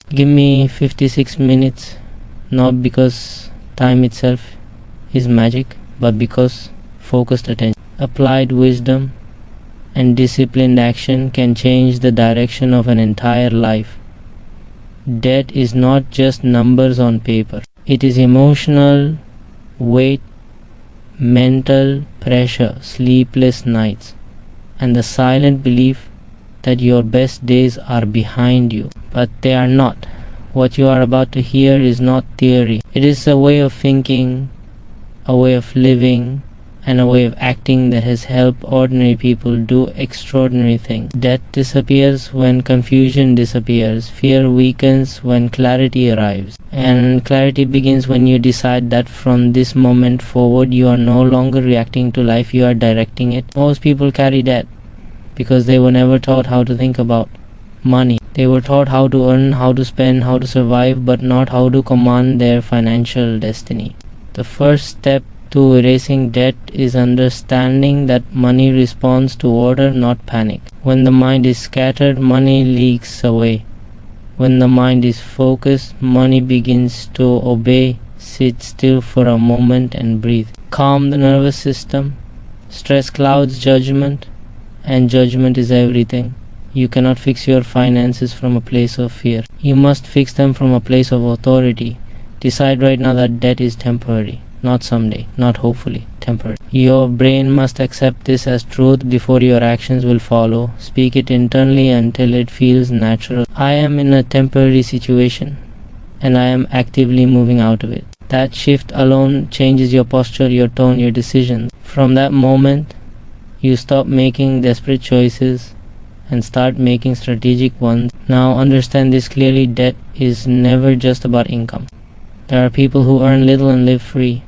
Give me 56 minutes, not because time itself is magic, but because focused attention, applied wisdom, and disciplined action can change the direction of an entire life. Debt is not just numbers on paper. It is emotional weight, mental pressure, sleepless nights, and the silent belief that your best days are behind you. But they are not. What you are about to hear is not theory. It is a way of thinking, a way of living, and a way of acting that has helped ordinary people do extraordinary things. Debt disappears when confusion disappears. Fear weakens when clarity arrives. And clarity begins when you decide that from this moment forward you are no longer reacting to life, you are directing it. Most people carry debt because they were never taught how to think about money. They were taught how to earn, how to spend, how to survive, but not how to command their financial destiny. The first step to erasing debt is understanding that money responds to order, not panic. When the mind is scattered, money leaks away. When the mind is focused, money begins to obey. Sit still for a moment and breathe. Calm the nervous system. Stress clouds judgment, and judgment is everything. You cannot fix your finances from a place of fear. You must fix them from a place of authority. Decide right now that debt is temporary. Not someday, not hopefully, temporary. Your brain must accept this as truth before your actions will follow. Speak it internally until it feels natural. I am in a temporary situation and I am actively moving out of it. That shift alone changes your posture, your tone, your decisions. From that moment, you stop making desperate choices and start making strategic ones. Now understand this clearly, debt is never just about income. There are people who earn little and live free,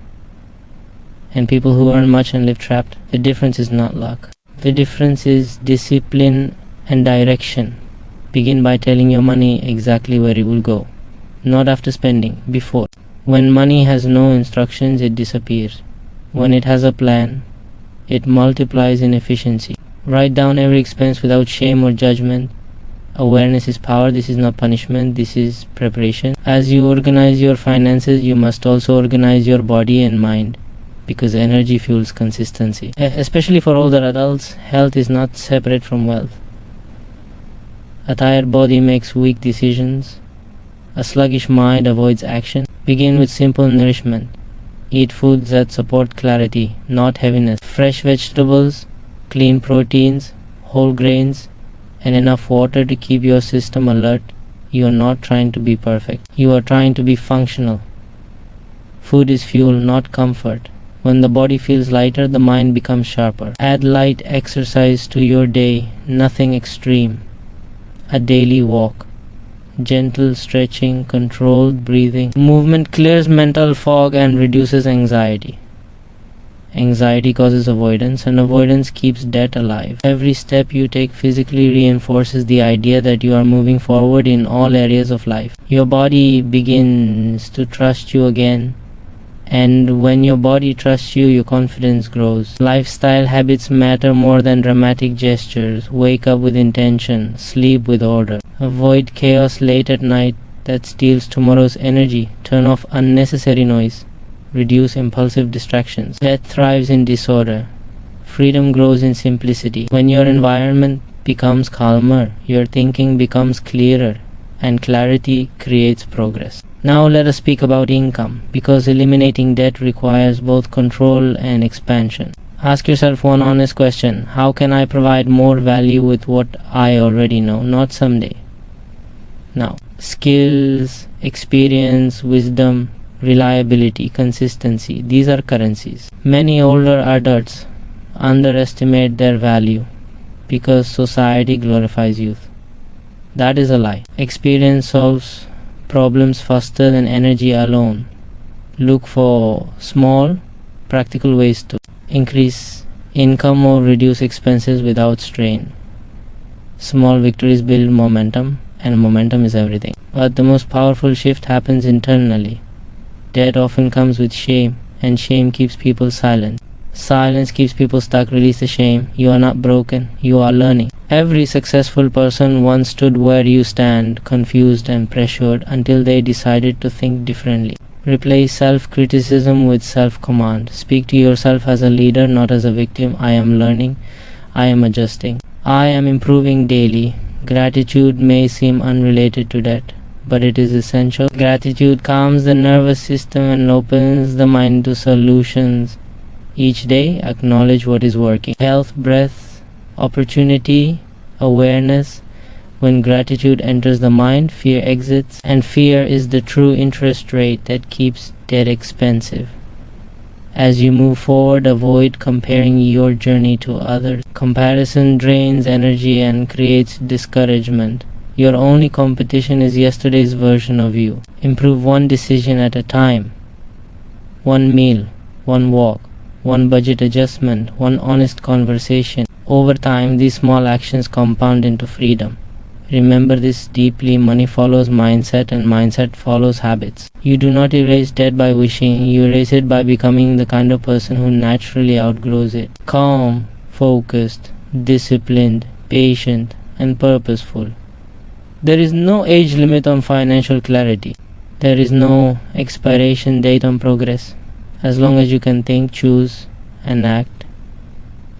and people who earn much and live trapped. The difference is not luck. The difference is discipline and direction. Begin by telling your money exactly where it will go. Not after spending, before. When money has no instructions, it disappears. When it has a plan, it multiplies in efficiency. Write down every expense without shame or judgment. Awareness is power. This is not punishment, this is preparation. As you organize your finances, you must also organize your body and mind, because energy fuels consistency. Especially for older adults, health is not separate from wealth. A tired body makes weak decisions. A sluggish mind avoids action. Begin with simple nourishment. Eat foods that support clarity, not heaviness. Fresh vegetables, clean proteins, whole grains, and enough water to keep your system alert. You are not trying to be perfect. You are trying to be functional. Food is fuel, not comfort. When the body feels lighter, the mind becomes sharper. Add light exercise to your day, nothing extreme. A daily walk. Gentle stretching, controlled breathing. Movement clears mental fog and reduces anxiety. Anxiety causes avoidance, and avoidance keeps debt alive. Every step you take physically reinforces the idea that you are moving forward in all areas of life. Your body begins to trust you again, and when your body trusts you, your confidence grows. Lifestyle habits matter more than dramatic gestures. Wake up with intention, sleep with order. Avoid chaos late at night that steals tomorrow's energy. Turn off unnecessary noise. Reduce impulsive distractions. Death thrives in disorder. Freedom grows in simplicity. When your environment becomes calmer, your thinking becomes clearer, and clarity creates progress. Now let us speak about income, because eliminating debt requires both control and expansion. Ask yourself one honest question: how can I provide more value with what I already know, not someday? Now, skills, experience, wisdom, reliability, consistency, these are currencies. Many older adults underestimate their value because society glorifies youth. That is a lie. Experience solves problems faster than energy alone. Look for small, practical ways to increase income or reduce expenses without strain. Small victories build momentum, and momentum is everything. But the most powerful shift happens internally. Debt often comes with shame, and shame keeps people silent. Silence keeps people stuck. Release the shame. You are not broken. You are learning. Every successful person once stood where you stand, confused and pressured, until they decided to think differently. Replace self-criticism with self-command. Speak to yourself as a leader, not as a victim. I am learning. I am adjusting. I am improving daily. Gratitude may seem unrelated to debt, but it is essential. Gratitude calms the nervous system and opens the mind to solutions. Each day, acknowledge what is working. Health, breath, opportunity, awareness. When gratitude enters the mind, fear exits, and fear is the true interest rate that keeps debt expensive. As you move forward, avoid comparing your journey to others. Comparison drains energy and creates discouragement. Your only competition is yesterday's version of you. Improve one decision at a time. One meal, one walk, one budget adjustment, one honest conversation. Over time, these small actions compound into freedom. Remember this deeply: money follows mindset and mindset follows habits. You do not erase debt by wishing, you erase it by becoming the kind of person who naturally outgrows it. Calm, focused, disciplined, patient, and purposeful. There is no age limit on financial clarity. There is no expiration date on progress. As long as you can think, choose, and act,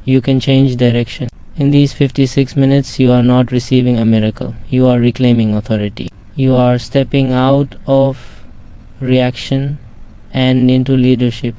you can change direction. In these 56 minutes, you are not receiving a miracle. You are reclaiming authority. You are stepping out of reaction and into leadership.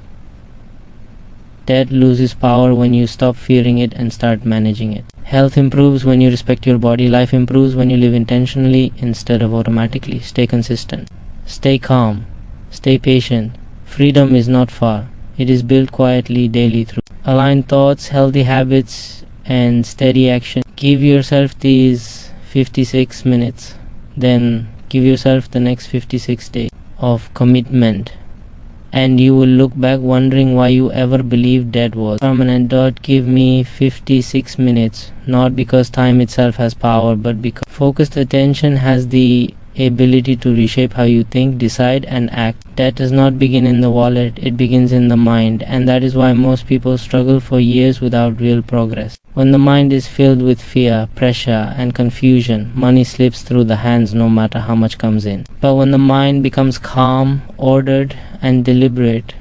Debt loses power when you stop fearing it and start managing it. Health improves when you respect your body. Life improves when you live intentionally instead of automatically. Stay consistent. Stay calm. Stay patient. Freedom is not far. It is built quietly daily through aligned thoughts, healthy habits, and steady action. Give yourself these 56 minutes. Then give yourself the next 56 days of commitment. And you will look back wondering why you ever believed debt was permanent. Give me 56 minutes. Not because time itself has power, but because focused attention has the ability to reshape how you think, decide, and act. That does not begin in the wallet, it begins in the mind, and that is why most people struggle for years without real progress. When the mind is filled with fear, pressure, and confusion, money slips through the hands no matter how much comes in. But when the mind becomes calm, ordered, and deliberate,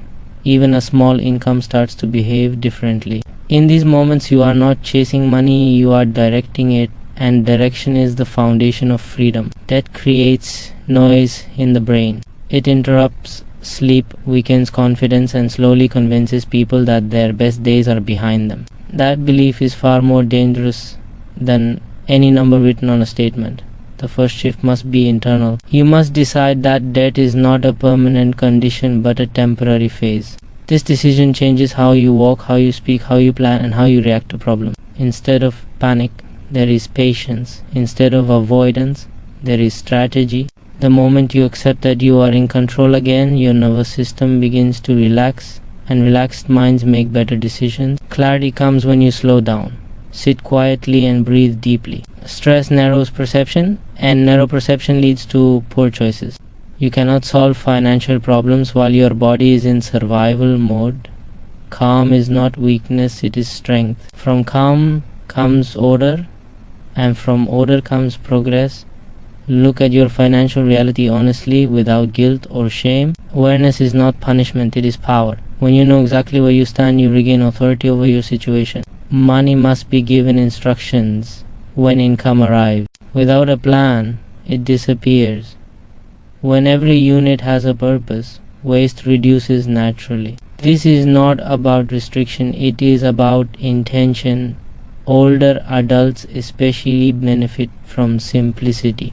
even a small income starts to behave differently. In these moments, you are not chasing money, you are directing it. And direction is the foundation of freedom. That creates noise in the brain. It interrupts sleep, weakens confidence, and slowly convinces people that their best days are behind them. That belief is far more dangerous than any number written on a statement. The first shift must be internal. You must decide that debt is not a permanent condition but a temporary phase. This decision changes how you walk, how you speak, how you plan, and how you react to problems. Instead of panic, there is patience. Instead of avoidance, there is strategy. The moment you accept that you are in control again, your nervous system begins to relax, and relaxed minds make better decisions. Clarity comes when you slow down, sit quietly, and breathe deeply. Stress narrows perception, and narrow perception leads to poor choices. You cannot solve financial problems while your body is in survival mode. Calm is not weakness, it is strength. From calm comes order, and from order comes progress. Look at your financial reality honestly, without guilt or shame. Awareness is not punishment, it is power. When you know exactly where you stand, you regain authority over your situation. Money must be given instructions when income arrives. Without a plan, it disappears. When every unit has a purpose, waste reduces naturally. This is not about restriction, it is about intention. Older adults especially benefit from simplicity.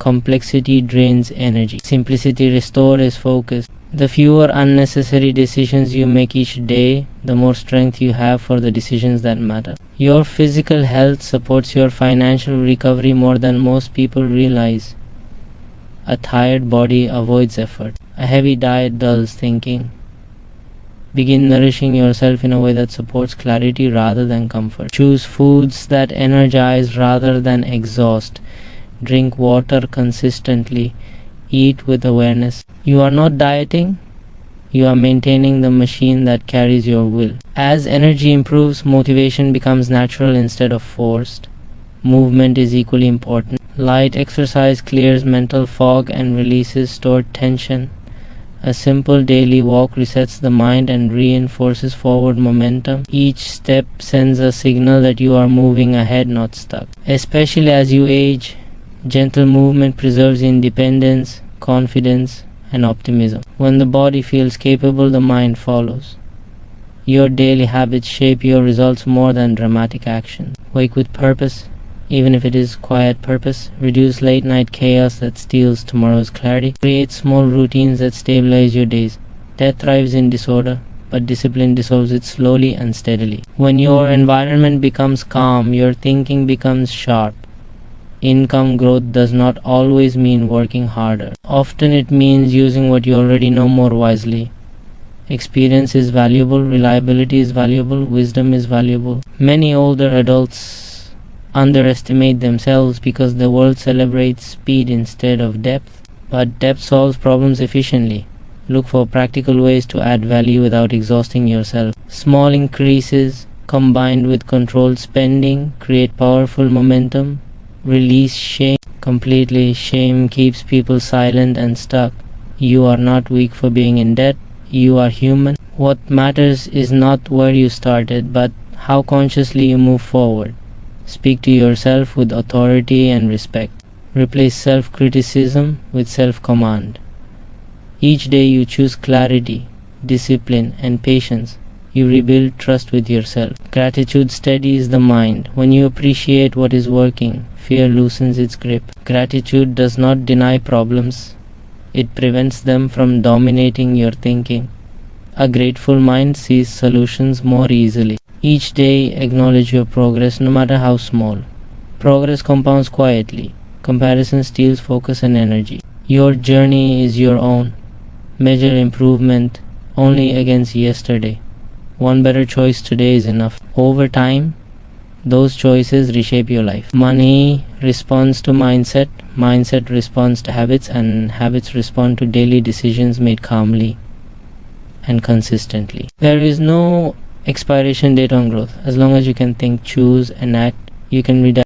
Complexity drains energy. Simplicity restores focus. The fewer unnecessary decisions you make each day, the more strength you have for the decisions that matter. Your physical health supports your financial recovery more than most people realize. A tired body avoids effort. A heavy diet dulls thinking. Begin nourishing yourself in a way that supports clarity rather than comfort. Choose foods that energize rather than exhaust. Drink water consistently. Eat with awareness. You are not dieting, You are maintaining the machine that carries your will. As energy improves, motivation becomes natural instead of forced. Movement is equally important. Light exercise clears mental fog and releases stored tension. A simple daily walk resets the mind and reinforces forward momentum. Each step sends a signal that you are moving ahead, not stuck. Especially as you age, gentle movement preserves independence, confidence, and optimism. When the body feels capable, the mind follows. Your daily habits shape your results more than dramatic action. Wake with purpose, even if it is quiet purpose. Reduce late night chaos that steals tomorrow's clarity. Create small routines that stabilize your days. Death thrives in disorder, but discipline dissolves it slowly and steadily. When your environment becomes calm, your thinking becomes sharp. Income growth does not always mean working harder. Often it means using what you already know more wisely. Experience is valuable, reliability is valuable, wisdom is valuable. Many older adults underestimate themselves because the world celebrates speed instead of depth. But depth solves problems efficiently. Look for practical ways to add value without exhausting yourself. Small increases combined with controlled spending create powerful momentum. Release shame completely. Shame keeps people silent and stuck. You are not weak for being in debt. You are human. What matters is not where you started, but how consciously you move forward. Speak to yourself with authority and respect. Replace self-criticism with self-command. Each day you choose clarity, discipline, and patience. You rebuild trust with yourself. Gratitude steadies the mind. When you appreciate what is working, fear loosens its grip. Gratitude does not deny problems. It prevents them from dominating your thinking. A grateful mind sees solutions more easily. Each day acknowledge your progress, no matter how small. Progress compounds quietly. Comparison steals focus and energy. Your journey is your own. Measure improvement only against yesterday. One better choice today is enough. Over time, those choices reshape your life. Money responds to mindset, mindset responds to habits, and habits respond to daily decisions made calmly and consistently. There is no expiration date on growth. As long as you can think, choose, and act, you can redirect